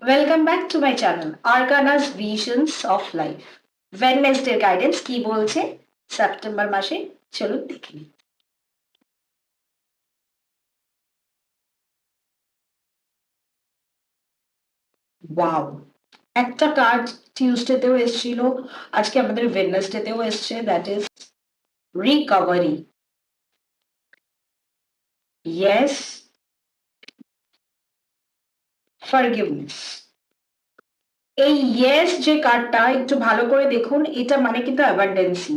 Welcome back to my channel Arcanas visions of life. Wednesday guidance কি বলছে September মাসে, চলুন দেখে নিই। ওয়াও, একটা কার্ড টিউসডেতেও এসেছিল, আজকে আমাদের ওয়েডনেসডেতেও এসছে, that is recovery. Yes, forgiveness. এই ইয়েস যে কার্ডটা একটু ভালো করে দেখুন, এটা মানে কিন্তু অ্যাবান্ডেন্সি।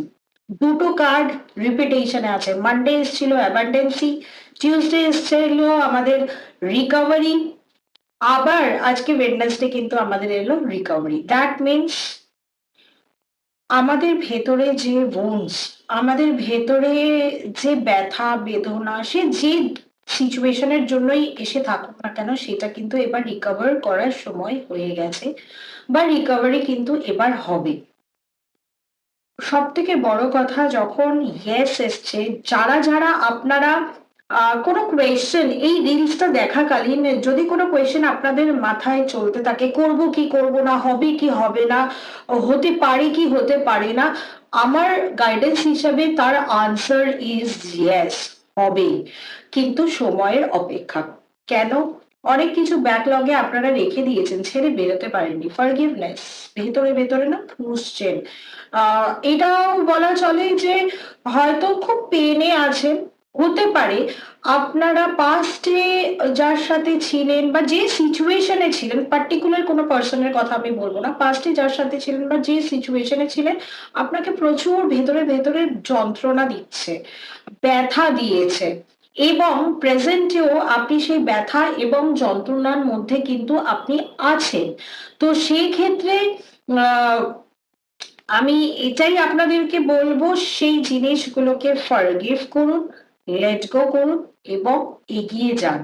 দুটো কার্ড রিপিটেশনে আছে, মানডে এসেছিল অ্যাবান্ডেন্সি, টিউসডে এসেছিল আমাদের রিকভারি, আবার আজকে ওয়েডনেসডে কিন্তু আমাদের এলো রিকভারি। দ্যাট মিনস আমাদের ভেতরে যে wounds, আমাদের ভেতরে যে ব্যথা বেদনা, সে যে সিচুয়েশনের জন্যই এসে থাকুক না কেন, সেটা কিন্তু এবার রিকভার করার সময় হয়ে গেছে, বা রিকভারি কিন্তু এবার হবে। সব থেকে বড় কথা, যখন ইয়েস এসছে, যারা যারা আপনারা কোনো কোয়েশ্চেন, এই রিলসটা দেখাকালীন যদি কোনো কোয়েশ্চেন আপনাদের মাথায় চলতে থাকে, করব কি করব না, হবে কি হবে না, হতে পারে কি হতে পারে না, আমার গাইডেন্স হিসাবে তার আনসার ইজ ইয়েস, হবে, কিন্তু সময়ের অপেক্ষা। কেন? অনেক কিছু ব্যাকলগে আপনারা রেখে দিয়েছেন, ছেড়ে বেরোতে পারেননি। ফরগিভনেস ভেতরে ভেতরে না পুষছেন। এটাও বলা চলে যে হয়তো খুব পেনে আছেন, হতে পারে আপনারা পাস্টে যার সাথে ছিলেন বা যে সিচুয়েশনে ছিলেন, পার্টিকুলার কোনো পার্সনের কথা আমি বলবো না, পাস্টে যার সাথে ছিলেন বা যে সিচুয়েশনে ছিলেন, আপনাকে প্রচুর ভেতরে ভেতরে যন্ত্রণা দিচ্ছে, ব্যথা দিয়েছে, এবং প্রেজেন্টেও আপনি সেই ব্যথা এবং যন্ত্রণার মধ্যে কিন্তু আপনি আছেন। তো সেই ক্ষেত্রে আহ আমি এটাই আপনাদেরকে বলবো, সেই জিনিসগুলোকে ফরগিভ করুন, লেট গো করুন এবং এগিয়ে যান।